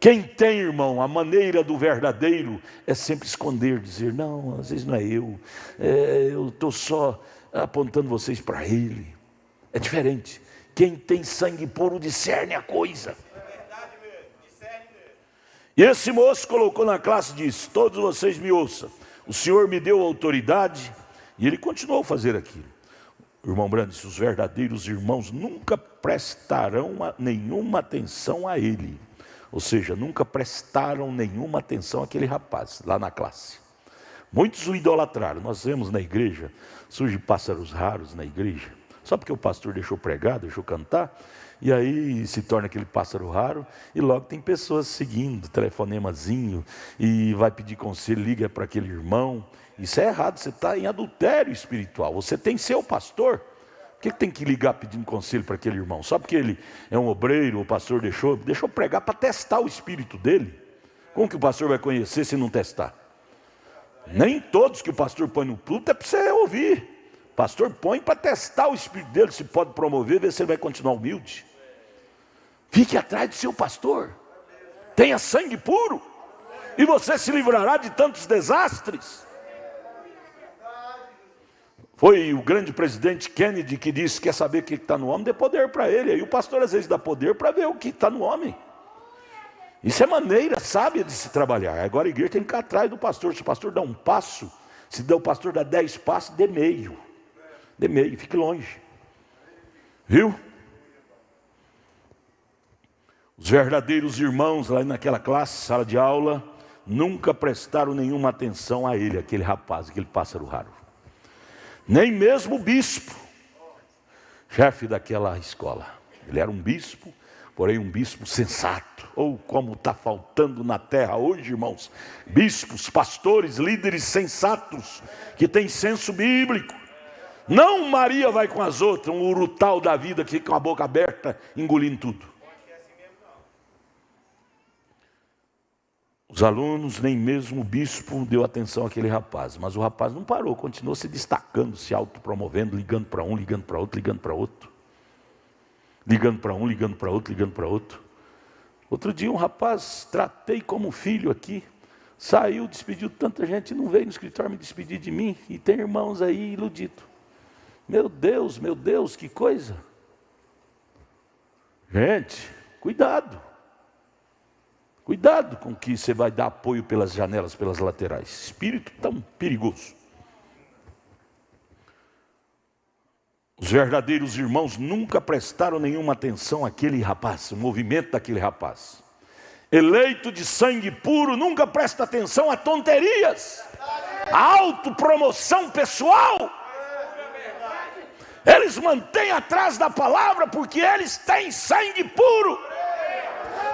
Quem tem, irmão, a maneira do verdadeiro é sempre esconder, dizer, não, às vezes não é eu estou só apontando vocês para ele. É diferente. Quem tem sangue puro discerne a coisa. É verdade mesmo, discerne mesmo. E esse moço colocou na classe e disse, todos vocês me ouçam, o Senhor me deu autoridade, e ele continuou a fazer aquilo. O irmão Branham disse, os verdadeiros irmãos nunca prestarão nenhuma atenção a ele. Ou seja, nunca prestaram nenhuma atenção àquele rapaz, lá na classe. Muitos o idolatraram. Nós vemos na igreja, surgem pássaros raros na igreja. Só porque o pastor deixou pregar, deixou cantar, e aí se torna aquele pássaro raro, e logo tem pessoas seguindo, telefonemazinho, e vai pedir conselho, liga para aquele irmão. Isso é errado, você está em adultério espiritual. Você tem seu pastor. Por que tem que ligar pedindo conselho para aquele irmão? Só porque ele é um obreiro, o pastor deixou pregar para testar o espírito dele. Como que o pastor vai conhecer se não testar? Nem todos que o pastor põe no púlpito é para você ouvir. O pastor põe para testar o espírito dele, se pode promover, ver se ele vai continuar humilde. Fique atrás do seu pastor. Tenha sangue puro. E você se livrará de tantos desastres. Foi o grande presidente Kennedy que disse, quer saber o que está no homem, dê poder para ele. Aí o pastor às vezes dá poder para ver o que está no homem. Isso é maneira sábia de se trabalhar. Agora a igreja tem que ficar atrás do pastor. Se o pastor dá um passo, se o pastor dá 10 passos, dê meio. Dê meio, fique longe. Viu? Os verdadeiros irmãos lá naquela classe, sala de aula, nunca prestaram nenhuma atenção a ele, aquele rapaz, aquele pássaro raro. Nem mesmo o bispo, chefe daquela escola. Ele era um bispo, porém um bispo sensato. Ou como está faltando na terra hoje, irmãos, bispos, pastores, líderes sensatos, que têm senso bíblico. Não Maria vai com as outras, um urutal da vida que fica com a boca aberta, engolindo tudo. Os alunos, nem mesmo o bispo deu atenção àquele rapaz. Mas o rapaz não parou, continuou se destacando, se autopromovendo, ligando para um, ligando para outro, ligando para outro. Ligando para um, ligando para outro, ligando para outro. Outro dia um rapaz, tratei como filho aqui, saiu, despediu de tanta gente, não veio no escritório me despedir de mim. E tem irmãos aí iludidos. Meu Deus, que coisa. Gente, cuidado. Cuidado com que você vai dar apoio pelas janelas, pelas laterais. Espírito tão perigoso. Os verdadeiros irmãos nunca prestaram nenhuma atenção àquele rapaz, o movimento daquele rapaz. Eleito de sangue puro nunca presta atenção a tonterias, a autopromoção pessoal. Eles mantêm atrás da palavra porque eles têm sangue puro.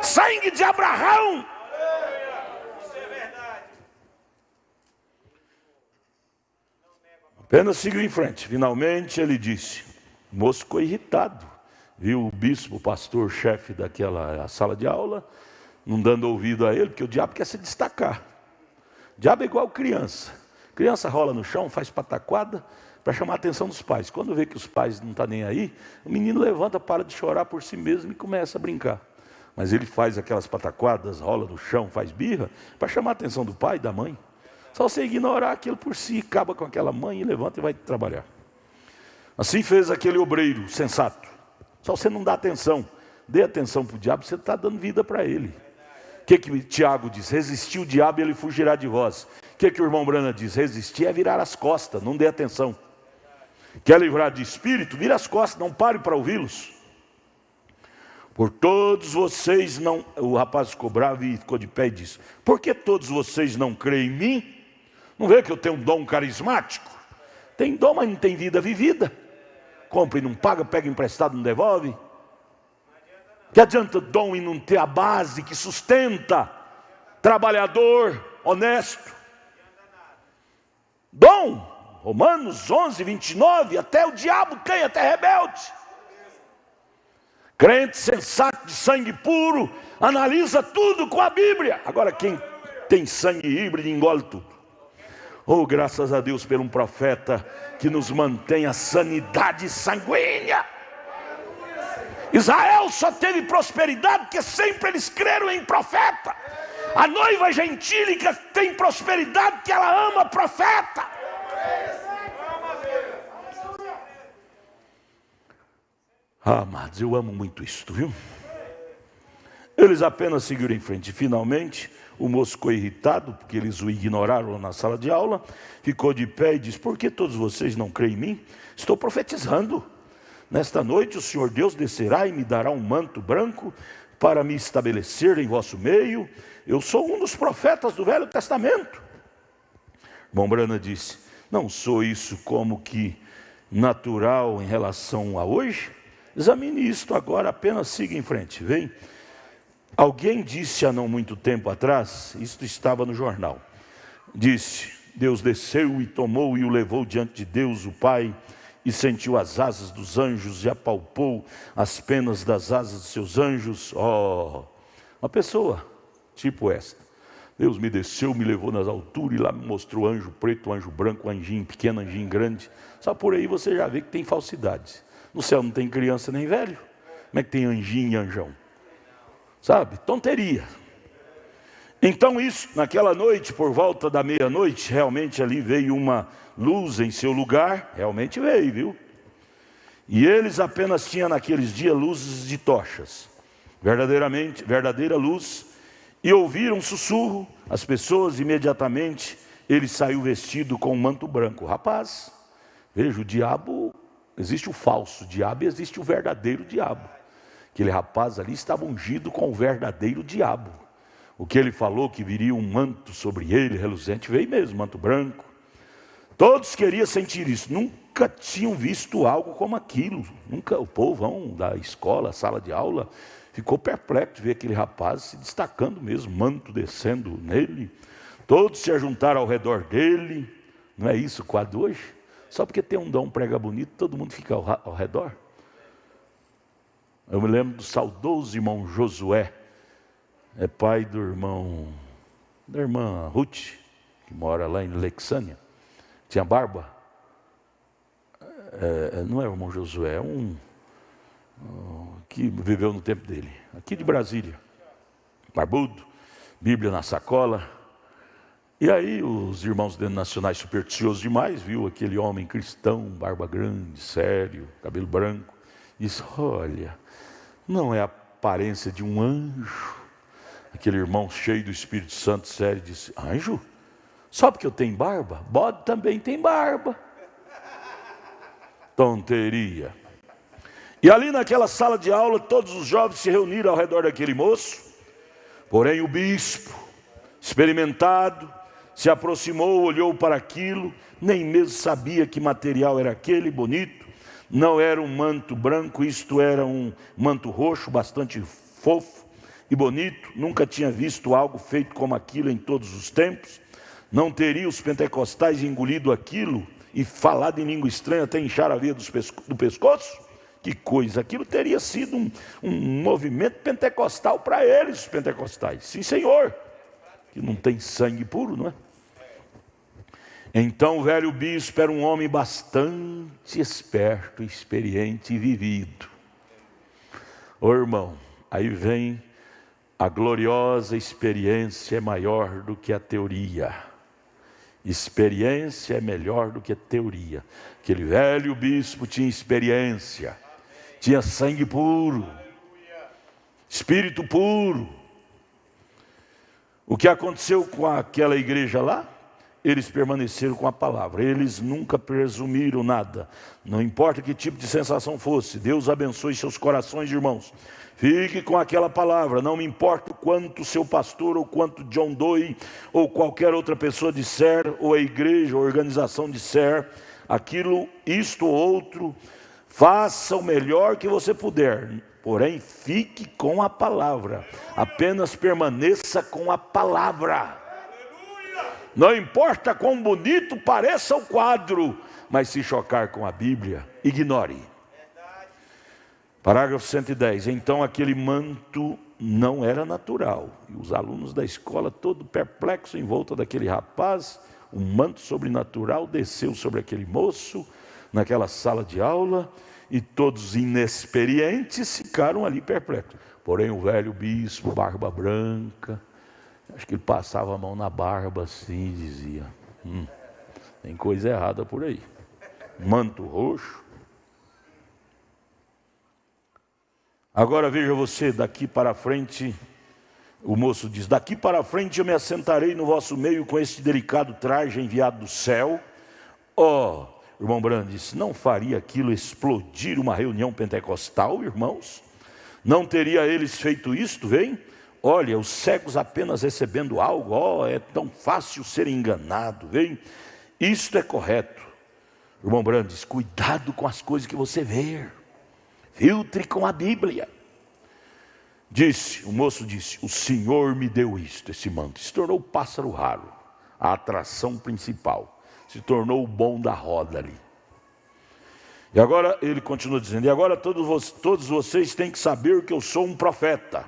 Sangue de Abraão. Isso é verdade. Apenas seguiu em frente. Finalmente ele disse. O moço ficou irritado. Viu o bispo, o pastor, chefe daquela sala de aula, não dando ouvido a ele, porque o diabo quer se destacar. O diabo é igual criança. Criança rola no chão, faz pataquada para chamar a atenção dos pais. Quando vê que os pais não estão nem aí, o menino levanta, para de chorar por si mesmo e começa a brincar. Mas ele faz aquelas pataquadas, rola no chão, faz birra, para chamar a atenção do pai e da mãe. Só você ignorar aquilo por si, acaba com aquela mãe e levanta e vai trabalhar. Assim fez aquele obreiro sensato. Só você não dá atenção. Dê atenção para o diabo, você está dando vida para ele. O que Tiago diz? Resistir o diabo e ele fugirá de vós. O que o irmão Branham diz? Resistir é virar as costas, não dê atenção. Quer livrar de espírito? Vira as costas, não pare para ouvi-los. Por todos vocês não... O rapaz ficou bravo e ficou de pé e disse, por que todos vocês não creem em mim? Não vê que eu tenho um dom carismático? Tem dom, mas não tem vida vivida. Compra e não paga, pega emprestado e não devolve. Que adianta dom e não ter a base que sustenta trabalhador honesto? Dom, Romanos 11, 29, até o diabo quem? Até rebelde. Crente sensato de sangue puro, analisa tudo com a Bíblia. Agora quem tem sangue híbrido engole tudo. Oh, graças a Deus por um profeta que nos mantém a sanidade sanguínea. Israel só teve prosperidade porque sempre eles creram em profeta. A noiva gentílica tem prosperidade porque ela ama profeta. Ah, amados, eu amo muito isto, viu? Eles apenas seguiram em frente. Finalmente, o moço ficou irritado, porque eles o ignoraram na sala de aula. Ficou de pé e disse: por que todos vocês não creem em mim? Estou profetizando. Nesta noite o Senhor Deus descerá e me dará um manto branco para me estabelecer em vosso meio. Eu sou um dos profetas do Velho Testamento. Irmão Branham disse: não sou isso como que natural em relação a hoje? Examine isto agora, apenas siga em frente, vem. Alguém disse há não muito tempo atrás, isto estava no jornal, disse: Deus desceu e tomou e o levou diante de Deus o Pai, e sentiu as asas dos anjos e apalpou as penas das asas de seus anjos. Oh, uma pessoa tipo esta: Deus me desceu, me levou nas alturas e lá me mostrou anjo preto, anjo branco, anjinho pequeno, anjinho grande. Só por aí você já vê que tem falsidades. No céu não tem criança nem velho. Como é que tem anjinho e anjão? Sabe? Tonteria. Então isso, naquela noite, por volta da meia-noite, realmente ali veio uma luz em seu lugar. Realmente veio, viu? E eles apenas tinham naqueles dias luzes de tochas. Verdadeira luz. E ouviram um sussurro. As pessoas imediatamente, ele saiu vestido com um manto branco. Rapaz, veja, o diabo, existe o falso diabo e existe o verdadeiro diabo. Aquele rapaz ali estava ungido com o verdadeiro diabo. O que ele falou que viria um manto sobre ele, reluzente, veio mesmo, manto branco. Todos queriam sentir isso, nunca tinham visto algo como aquilo. Nunca, o povão da escola, sala de aula, ficou perplexo de ver aquele rapaz se destacando mesmo, manto descendo nele. Todos se ajuntaram ao redor dele. Não é isso o quadro hoje? Só porque tem um dom prega bonito, todo mundo fica ao redor. Eu me lembro do saudoso irmão Josué, é pai da irmã Ruth, que mora lá em Lexânia. Tinha barba. Não é o irmão Josué, é um que viveu no tempo dele, aqui de Brasília. Barbudo, Bíblia na sacola. E aí os irmãos denominacionais supersticiosos demais, viu aquele homem cristão, barba grande, sério, cabelo branco. Disse: olha, não é a aparência de um anjo. Aquele irmão cheio do Espírito Santo, sério, disse: anjo? Só porque eu tenho barba? Bode também tem barba. Tonteria. E ali naquela sala de aula, todos os jovens se reuniram ao redor daquele moço. Porém o bispo, experimentado, se aproximou, olhou para aquilo, nem mesmo sabia que material era aquele bonito. Não era um manto branco, isto era um manto roxo, bastante fofo e bonito. Nunca tinha visto algo feito como aquilo em todos os tempos. Não teriam os pentecostais engolido aquilo e falado em língua estranha até inchar a veia do pescoço? Que coisa, aquilo teria sido um movimento pentecostal para eles, os pentecostais. Sim, senhor, que não tem sangue puro, não é? Então o velho bispo era um homem bastante esperto, experiente e vivido. Ô irmão, aí vem a gloriosa experiência, é maior do que a teoria. Experiência é melhor do que a teoria. Aquele velho bispo tinha experiência, tinha sangue puro, espírito puro. O que aconteceu com aquela igreja lá? Eles permaneceram com a palavra, eles nunca presumiram nada, não importa que tipo de sensação fosse. Deus abençoe seus corações, irmãos. Fique com aquela palavra, não me importa o quanto seu pastor, ou quanto John Doe, ou qualquer outra pessoa disser, ou a igreja, ou a organização disser, aquilo, isto ou outro, faça o melhor que você puder. porém fique com a palavra. Apenas permaneça com a palavra. Não importa quão bonito pareça o quadro, mas se chocar com a Bíblia, ignore. Parágrafo 110. Então aquele manto não era natural. E os alunos da escola, todo perplexo em volta daquele rapaz, um manto sobrenatural desceu sobre aquele moço, naquela sala de aula, e todos inexperientes ficaram ali perplexos. Porém o velho bispo, barba branca, acho que ele passava a mão na barba assim e dizia, tem coisa errada por aí. Manto roxo. Agora veja você, daqui para frente, o moço diz, daqui para frente eu me assentarei no vosso meio com este delicado traje enviado do céu. Irmão Brandes, não faria aquilo explodir uma reunião pentecostal, irmãos? Não teria eles feito isto, vem? Olha, os cegos apenas recebendo algo, é tão fácil ser enganado, vem? Isto é correto. Irmão Brandes, cuidado com as coisas que você vê. Filtre com a Bíblia. O moço disse, o Senhor me deu isto, esse manto. Se tornou o pássaro raro, a atração principal. Se tornou o bom da roda ali. E agora ele continua dizendo, e agora todos vocês têm que saber que eu sou um profeta.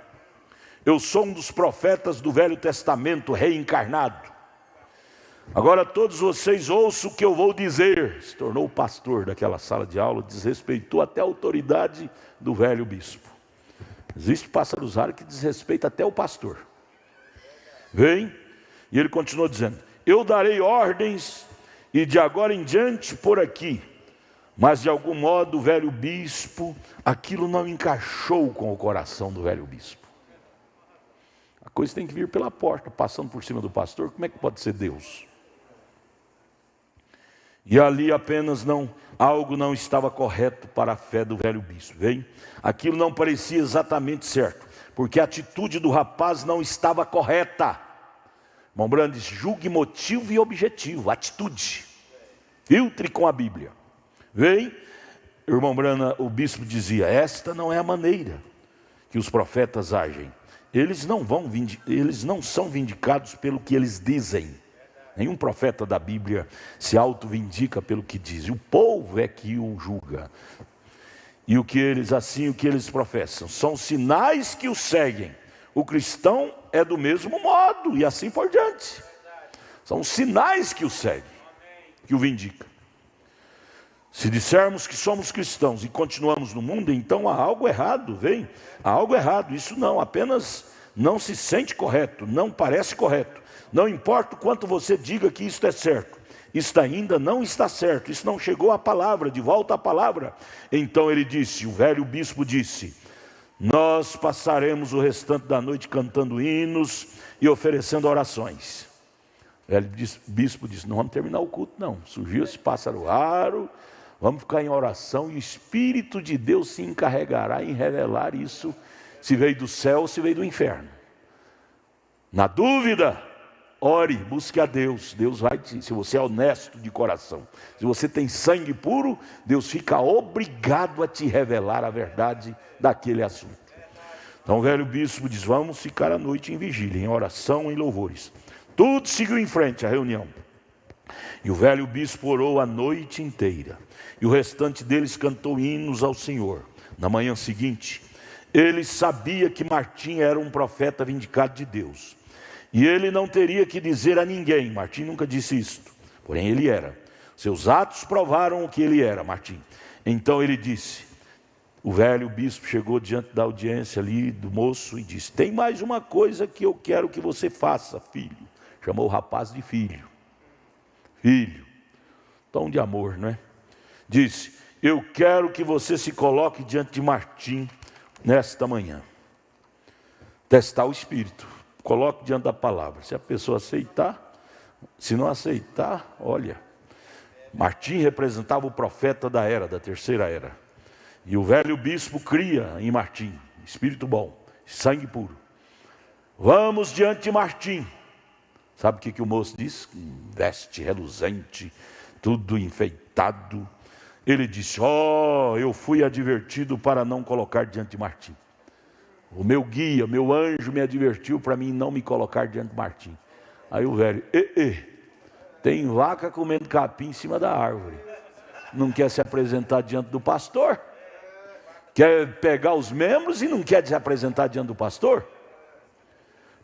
Eu sou um dos profetas do Velho Testamento reencarnado. Agora todos vocês ouçam o que eu vou dizer. Se tornou o pastor daquela sala de aula, desrespeitou até a autoridade do velho bispo. Existe pássaros raros que desrespeita até o pastor. Vem, e ele continua dizendo, eu darei ordens e de agora em diante por aqui. Mas de algum modo o velho bispo, aquilo não encaixou com o coração do velho bispo. A coisa tem que vir pela porta, passando por cima do pastor, como é que pode ser Deus? E ali apenas algo não estava correto para a fé do velho bispo, vem? Aquilo não parecia exatamente certo, porque a atitude do rapaz não estava correta. Irmão Brandes, julgue motivo e objetivo, atitude. Filtre com a Bíblia. Vem, irmão Brana, o bispo dizia, esta não é a maneira que os profetas agem. Eles não são vindicados pelo que eles dizem. Nenhum profeta da Bíblia se auto-vindica pelo que diz. O povo é que o julga. E o que eles professam são sinais que o seguem. O cristão é do mesmo modo e assim por diante. São sinais que o seguem, que o vindicam. Se dissermos que somos cristãos e continuamos no mundo, então há algo errado, vem? Há algo errado, isso não, apenas não se sente correto, não parece correto. Não importa o quanto você diga que isto é certo, isto ainda não está certo, isso não chegou à palavra, de volta à palavra. Então ele disse, o velho bispo disse, nós passaremos o restante da noite cantando hinos e oferecendo orações. O velho bispo disse, não vamos terminar o culto não, surgiu esse pássaro raro, vamos ficar em oração e o Espírito de Deus se encarregará em revelar isso, se veio do céu ou se veio do inferno. Na dúvida, ore, busque a Deus. Deus vai te, se você é honesto de coração, se você tem sangue puro, Deus fica obrigado a te revelar a verdade daquele assunto. Então o velho bispo diz, vamos ficar a noite em vigília, em oração, em louvores. Tudo seguiu em frente, a reunião. E o velho bispo orou a noite inteira. E o restante deles cantou hinos ao Senhor. Na manhã seguinte, ele sabia que Martim era um profeta vindicado de Deus. E ele não teria que dizer a ninguém, Martim nunca disse isto, porém ele era. Seus atos provaram o que ele era, Martim. Então ele disse, o velho bispo chegou diante da audiência ali do moço e disse, tem mais uma coisa que eu quero que você faça, filho. Chamou o rapaz de filho. Filho, tom de amor, não é? Disse, eu quero que você se coloque diante de Martim nesta manhã. Testar o espírito. Coloque diante da palavra. Se a pessoa aceitar, se não aceitar, olha. Martim representava o profeta da terceira era. E o velho bispo cria em Martim, espírito bom, sangue puro. Vamos diante de Martim. Sabe o que o moço diz? Veste reluzente, tudo enfeitado. Ele disse: eu fui advertido para não colocar diante de Martim. O meu guia, meu anjo me advertiu para mim não me colocar diante de Martim. Aí o velho: tem vaca comendo capim em cima da árvore. Não quer se apresentar diante do pastor? Quer pegar os membros e não quer se apresentar diante do pastor?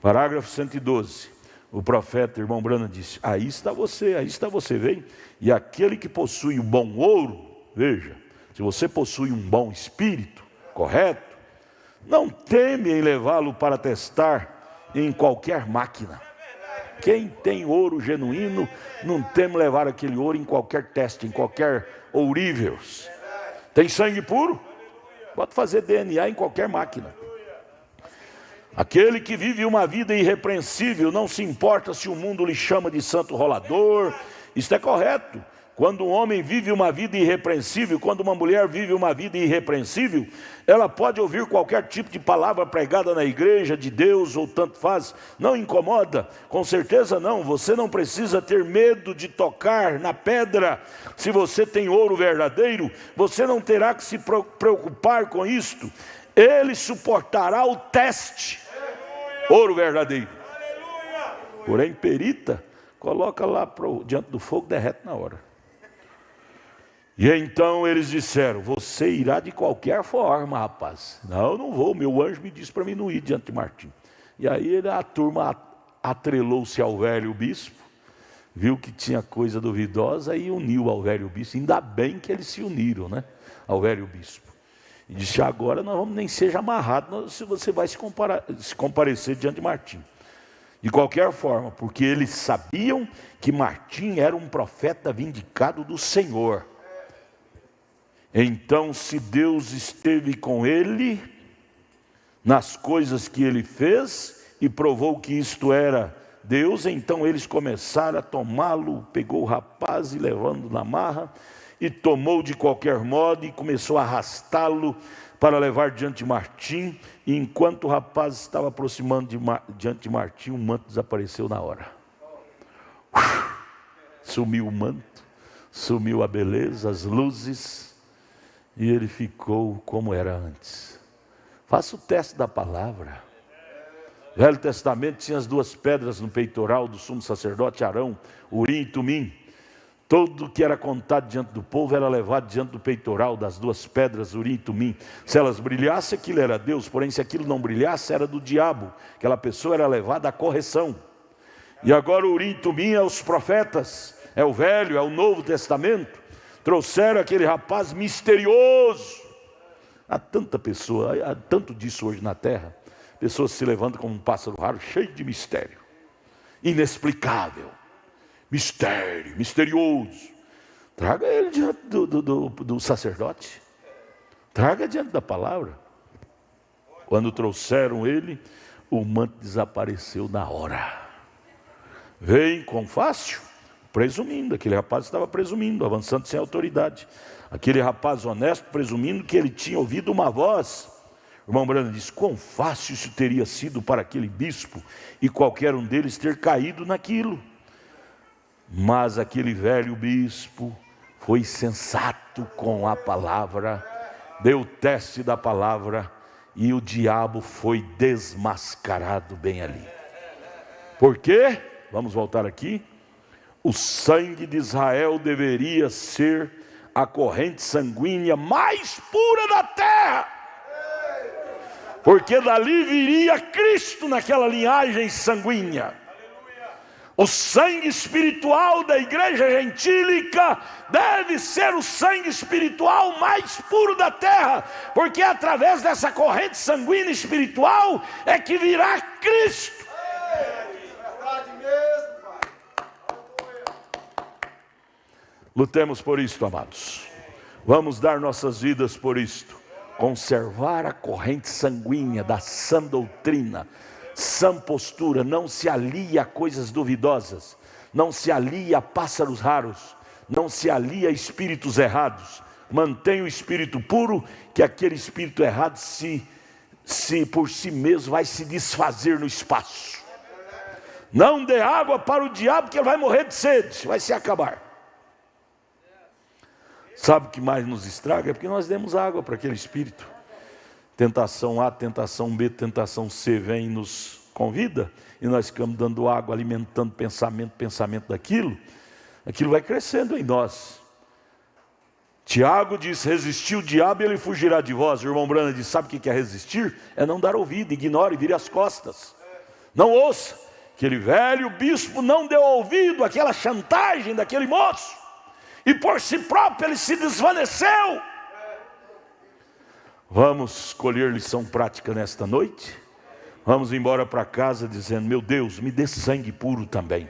Parágrafo 112. O profeta, irmão Branham, disse: aí está você, vem. E aquele que possui o bom ouro, veja, se você possui um bom espírito, correto, não teme em levá-lo para testar em qualquer máquina. Quem tem ouro genuíno, não teme levar aquele ouro em qualquer teste, em qualquer ouríveis. Tem sangue puro? Pode fazer DNA em qualquer máquina. Aquele que vive uma vida irrepreensível não se importa se o mundo lhe chama de santo rolador. Isto é correto. Quando um homem vive uma vida irrepreensível, quando uma mulher vive uma vida irrepreensível, ela pode ouvir qualquer tipo de palavra pregada na igreja de Deus, ou tanto faz, não incomoda, com certeza não. Você não precisa ter medo de tocar na pedra. Se você tem ouro verdadeiro, você não terá que se preocupar com isto. Ele suportará o teste. Ouro verdadeiro. Porém, perita, coloca lá diante do fogo, derrete na hora. E então eles disseram: você irá de qualquer forma, rapaz. Não vou, meu anjo me disse para mim não ir diante de Martim. E aí a turma atrelou-se ao velho bispo, viu que tinha coisa duvidosa e uniu ao velho bispo. Ainda bem que eles se uniram, né, ao velho bispo. E disse: agora nós vamos nem seja amarrado, se você vai se comparecer diante de Martim. De qualquer forma, porque eles sabiam que Martim era um profeta vindicado do Senhor. Então, se Deus esteve com ele nas coisas que ele fez e provou que isto era Deus, então eles começaram a tomá-lo. Pegou o rapaz e levando na marra, e tomou de qualquer modo e começou a arrastá-lo para levar diante de Martim. E enquanto o rapaz estava aproximando diante de Martim, o manto desapareceu na hora. Sumiu o manto, sumiu a beleza, as luzes, e ele ficou como era antes. Faça o teste da palavra. O Velho Testamento tinha as duas pedras no peitoral do sumo sacerdote Arão, Urim e Tumim. Todo que era contado diante do povo era levado diante do peitoral das duas pedras, Urim e Tumim. Se elas brilhassem, aquilo era Deus. Porém, se aquilo não brilhasse, era do diabo. Aquela pessoa era levada à correção. E agora o Urim e Tumim é os profetas. É o Velho, é o Novo Testamento. Trouxeram aquele rapaz misterioso. Há tanta pessoa, há tanto disso hoje na terra. Pessoas se levantam como um pássaro raro, cheio de mistério. Inexplicável. Mistério, misterioso. Traga ele diante do sacerdote. Traga diante da palavra. Quando trouxeram ele, o manto desapareceu na hora. Vem com fácil, presumindo. Aquele rapaz estava presumindo, avançando sem autoridade. Aquele rapaz honesto, presumindo que ele tinha ouvido uma voz. O irmão Branham disse: quão fácil isso teria sido para aquele bispo e qualquer um deles ter caído naquilo. Mas aquele velho bispo foi sensato com a palavra, deu o teste da palavra, e o diabo foi desmascarado bem ali. Por quê? Vamos voltar aqui. O sangue de Israel deveria ser a corrente sanguínea mais pura da terra, porque dali viria Cristo naquela linhagem sanguínea. O sangue espiritual da igreja gentílica deve ser o sangue espiritual mais puro da terra, porque através dessa corrente sanguínea espiritual é que virá Cristo. Verdade mesmo, Pai. Lutemos por isto, amados. Vamos dar nossas vidas por isto. Conservar a corrente sanguínea da sã doutrina, sã postura. Não se alie a coisas duvidosas, não se alie a pássaros raros, não se alie a espíritos errados. Mantenha o espírito puro, que aquele espírito errado se por si mesmo vai se desfazer no espaço. Não dê água para o diabo, que ele vai morrer de sede, vai se acabar. Sabe o que mais nos estraga? É porque nós demos água para aquele espírito. Tentação A, tentação B, tentação C vem e nos convida, e nós ficamos dando água, alimentando pensamento daquilo. Aquilo vai crescendo em nós. Tiago diz: resistir o diabo e ele fugirá de vós. O irmão Brana diz: sabe o que é resistir? É não dar ouvido, ignore, vire as costas. Não ouça. Aquele velho bispo não deu ouvido àquela chantagem daquele moço, e por si próprio ele se desvaneceu. Vamos colher lição prática nesta noite. Vamos embora para casa dizendo: meu Deus, me dê sangue puro também.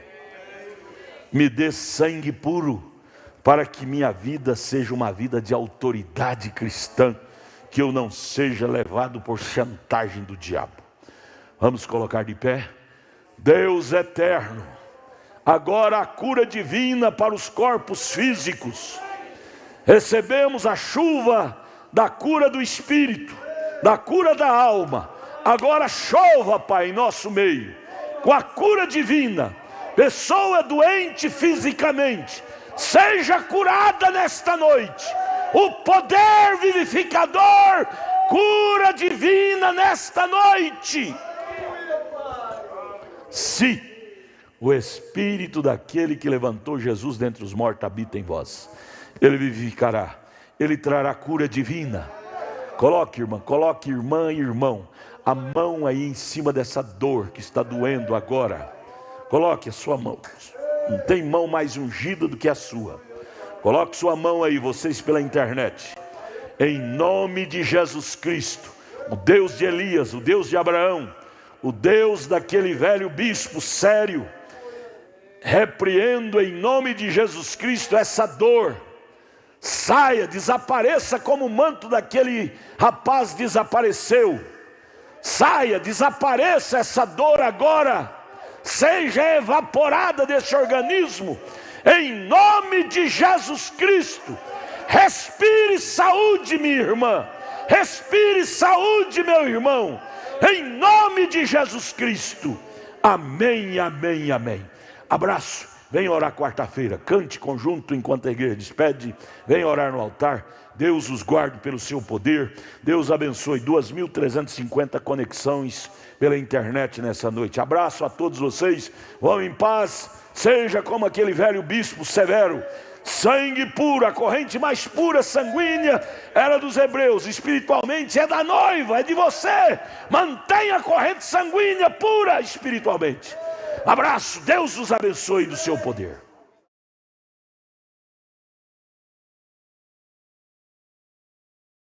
Me dê sangue puro, para que minha vida seja uma vida de autoridade cristã, que eu não seja levado por chantagem do diabo. Vamos colocar de pé. Deus eterno, agora a cura divina para os corpos físicos. Recebemos a chuva da cura do espírito, da cura da alma. Agora chova, Pai, em nosso meio, com a cura divina. Pessoa doente fisicamente, seja curada nesta noite. O poder vivificador, cura divina nesta noite. Se o Espírito daquele que levantou Jesus dentre os mortos habita em vós, ele vivificará, ele trará cura divina. Coloque, irmã e irmão, a mão aí em cima dessa dor que está doendo agora. Coloque a sua mão. Não tem mão mais ungida do que a sua. Coloque sua mão aí, vocês pela internet. Em nome de Jesus Cristo, o Deus de Elias, o Deus de Abraão, o Deus daquele velho bispo sério, repreendo em nome de Jesus Cristo essa dor. Saia, desapareça como o manto daquele rapaz desapareceu. Saia, desapareça essa dor agora. Seja evaporada desse organismo, em nome de Jesus Cristo. Respire saúde, minha irmã. Respire saúde, meu irmão. Em nome de Jesus Cristo. Amém, amém, amém. Abraço. Venha orar quarta-feira. Cante conjunto enquanto a igreja despede. Venha orar no altar. Deus os guarde pelo seu poder. Deus abençoe. 2.350 conexões pela internet nessa noite. Abraço a todos vocês. Vão em paz. Seja como aquele velho bispo severo. Sangue puro, a corrente mais pura, sanguínea, era dos hebreus. Espiritualmente é da noiva, é de você. Mantenha a corrente sanguínea pura espiritualmente. Abraço, Deus os abençoe do seu poder.